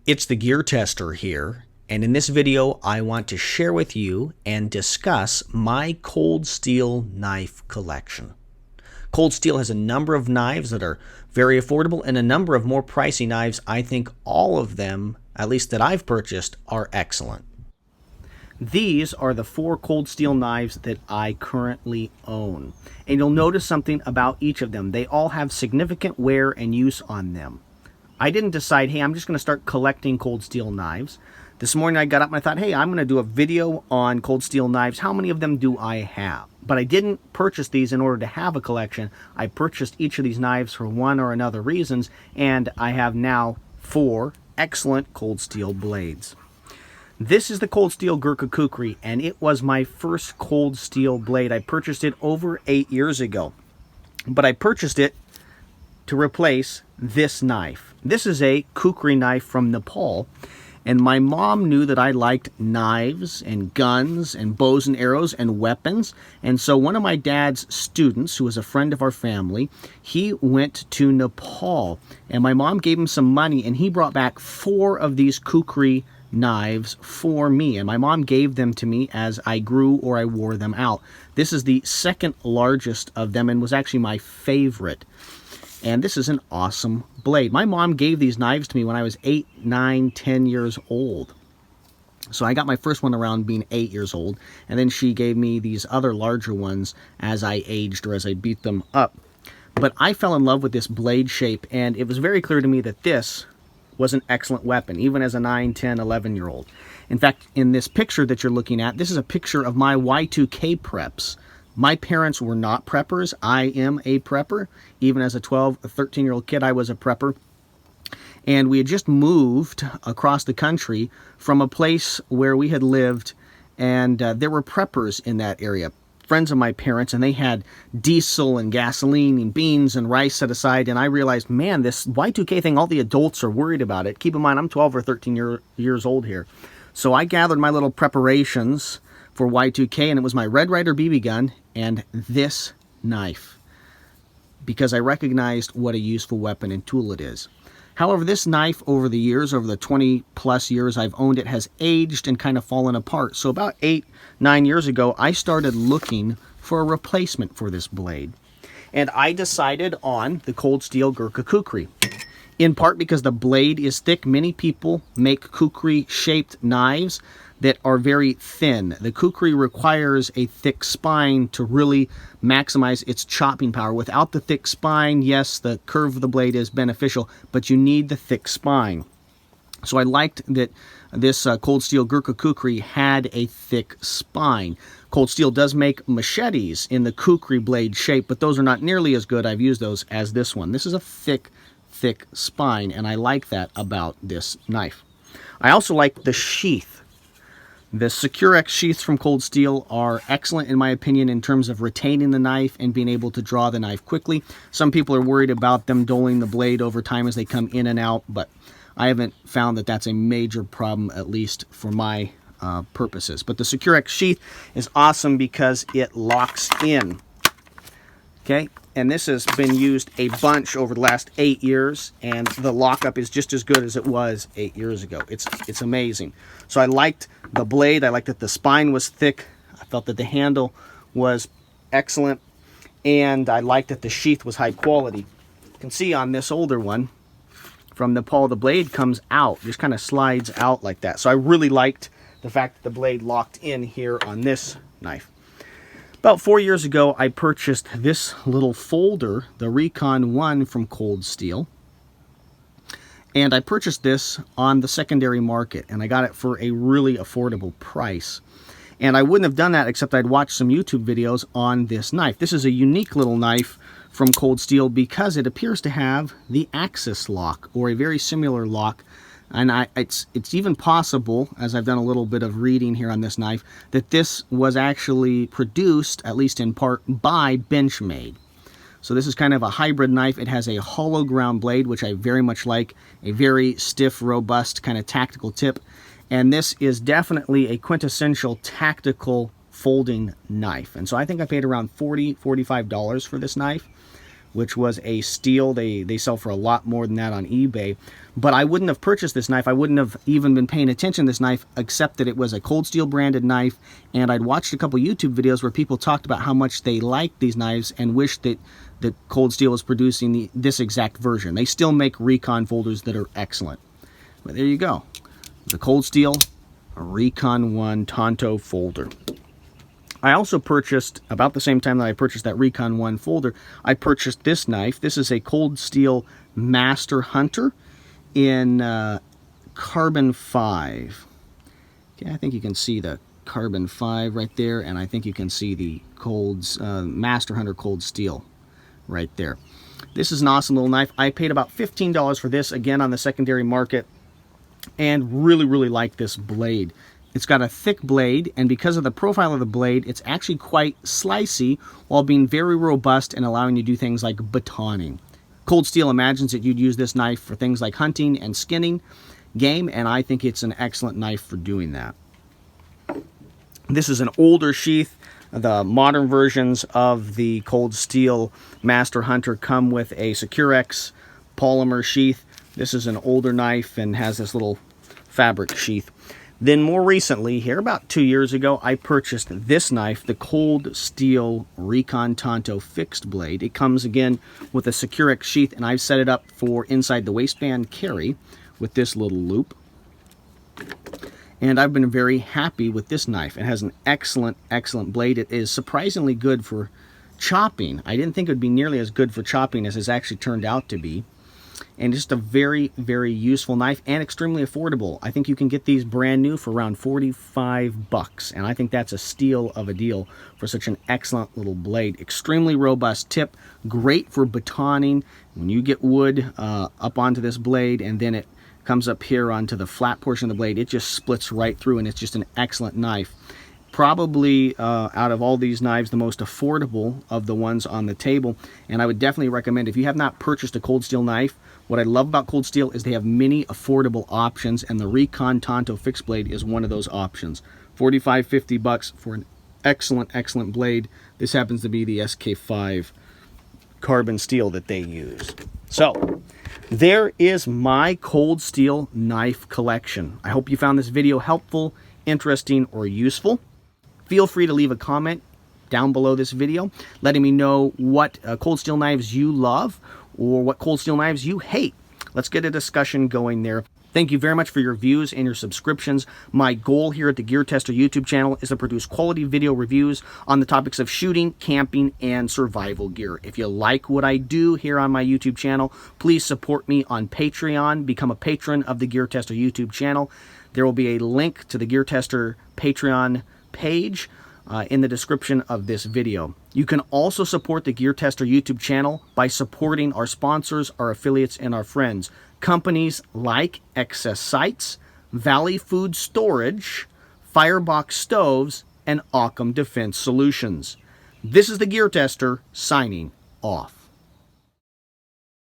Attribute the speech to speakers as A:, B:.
A: It's the Gear Tester here, and in this video I want to share with you and discuss my cold steel knife collection. Cold Steel has a number of knives that are very affordable and a number of more pricey knives. I think all of them, at least that I've purchased, are excellent. These are the 4 cold steel knives that I currently own. And you'll notice something about each of them. They all have significant wear and use on them. I didn't decide, hey, I'm just going to start collecting cold steel knives. This morning I got up and I thought, hey, I'm going to do a video on cold steel knives. How many of them do I have? But I didn't purchase these in order to have a collection. I purchased each of these knives for one or another reasons, and I have now 4 excellent cold steel blades. This is the Cold Steel Gurkha Kukri, and it was my first cold steel blade. I purchased it over 8 years ago, but I purchased it to replace this knife. This is a Kukri knife from Nepal, and my mom knew that I liked knives and guns and bows and arrows and weapons, and so one of my dad's students, who was a friend of our family, he went to Nepal, and my mom gave him some money, and he brought back 4 of these Kukri knives for me, and my mom gave them to me as I grew or I wore them out. This is the second largest of them and was actually my favorite. And this is an awesome blade. My mom gave these knives to me when I was 8, 9, 10 years old. So I got my first one around being 8 years old, and then she gave me these other larger ones as I aged or as I beat them up. But I fell in love with this blade shape, and it was very clear to me that this was an excellent weapon, even as a 9, 10, 11-year-old. In fact, in this picture that you're looking at, this is a picture of my Y2K preps. My parents were not preppers. I am a prepper. Even as a 12 or 13-year-old kid, I was a prepper. And we had just moved across the country from a place where we had lived, and there were preppers in that area, friends of my parents, and they had diesel and gasoline and beans and rice set aside, and I realized, man, this Y2K thing, all the adults are worried about it. Keep in mind, I'm 12 or 13 years old here. So I gathered my little preparations for Y2K, and it was my Red Ryder BB gun and this knife, because I recognized what a useful weapon and tool it is. However, this knife over the years, over the 20 plus years I've owned it, has aged and kind of fallen apart. So about 8, 9 years ago, I started looking for a replacement for this blade. And I decided on the Cold Steel Gurkha Kukri. In part because the blade is thick. Many people make Kukri-shaped knives that are very thin. The Kukri requires a thick spine to really maximize its chopping power. Without the thick spine, yes, the curve of the blade is beneficial, but you need the thick spine. So I liked that this Cold Steel Gurkha Kukri had a thick spine. Cold Steel does make machetes in the Kukri blade shape, but those are not nearly as good. I've used those as this one. This is a thick spine, and I like that about this knife. I also like the sheath. The SecureX sheaths from Cold Steel are excellent in my opinion in terms of retaining the knife and being able to draw the knife quickly. Some people are worried about them dulling the blade over time as they come in and out, but I haven't found that that's a major problem, at least for my purposes. But the SecureX sheath is awesome because it locks in. Okay, and this has been used a bunch over the last 8 years, and the lockup is just as good as it was 8 years ago. It's amazing. So I liked the blade. I liked that the spine was thick. I felt that the handle was excellent, and I liked that the sheath was high quality. You can see on this older one from Nepal, the blade comes out, just kind of slides out like that. So I really liked the fact that the blade locked in here on this knife. About 4 years ago, I purchased this little folder, the Recon One from Cold Steel. And I purchased this on the secondary market, and I got it for a really affordable price. And I wouldn't have done that except I'd watched some YouTube videos on this knife. This is a unique little knife from Cold Steel because it appears to have the axis lock, or a very similar lock. And it's even possible, as I've done a little bit of reading here on this knife, that this was actually produced, at least in part, by Benchmade. So this is kind of a hybrid knife. It has a hollow ground blade, which I very much like, a very stiff, robust, kind of tactical tip. And this is definitely a quintessential tactical folding knife. And so I think I paid around $40, $45 for this knife. which was a steel. They sell for a lot more than that on eBay. But I wouldn't have purchased this knife. I wouldn't have even been paying attention to this knife, except that it was a Cold Steel branded knife. And I'd watched a couple YouTube videos where people talked about how much they liked these knives and wished that Cold Steel was producing this exact version. They still make Recon folders that are excellent. But there you go. The Cold Steel Recon One Tanto folder. I also purchased, about the same time that I purchased that Recon One folder, I purchased this knife. This is a Cold Steel Master Hunter in carbon 5. Okay, I think you can see the carbon 5 right there, and I think you can see the Master Hunter Cold Steel right there. This is an awesome little knife. I paid about $15 for this, again on the secondary market, and really like this blade. It's got a thick blade, and because of the profile of the blade, it's actually quite slicey while being very robust and allowing you to do things like batoning. Cold Steel imagines that you'd use this knife for things like hunting and skinning game, and I think it's an excellent knife for doing that. This is an older sheath. The modern versions of the Cold Steel Master Hunter come with a Securex polymer sheath. This is an older knife and has this little fabric sheath. Then more recently, here about 2 years ago, I purchased this knife, the Cold Steel Recon Tanto fixed blade. It comes again with a Securex sheath, and I've set it up for inside the waistband carry with this little loop. And I've been very happy with this knife. It has an excellent blade. It is surprisingly good for chopping. I didn't think it would be nearly as good for chopping as it's actually turned out to be. And just a very useful knife and extremely affordable. I think you can get these brand new for around 45 bucks, and I think that's a steal of a deal for such an excellent little blade. Extremely robust tip, great for batoning. When you get wood up onto this blade and then it comes up here onto the flat portion of the blade, it just splits right through, and it's just an excellent knife. Probably out of all these knives, the most affordable of the ones on the table, and I would definitely recommend, if you have not purchased a Cold Steel knife, what I love about Cold Steel is they have many affordable options, and the Recon Tanto fixed blade is one of those options. 45, 50 bucks for an excellent blade. This happens to be the SK5 carbon steel that they use. So there is my Cold Steel knife collection. I hope you found this video helpful, interesting, or useful. Feel free to leave a comment down below this video letting me know what Cold Steel knives you love or what Cold Steel knives you hate. Let's get a discussion going there. Thank you very much for your views and your subscriptions. My goal here at the GearTester YouTube channel is to produce quality video reviews on the topics of shooting, camping, and survival gear. If you like what I do here on my YouTube channel, please support me on Patreon. Become a patron of the GearTester YouTube channel. There will be a link to the GearTester Patreon page in the description of this video. You can also support the GearTester YouTube channel by supporting our sponsors, our affiliates, and our friends. Companies like Excess Sights, Valley Food Storage, Firebox Stoves, and Occam Defense Solutions. This is the GearTester signing off.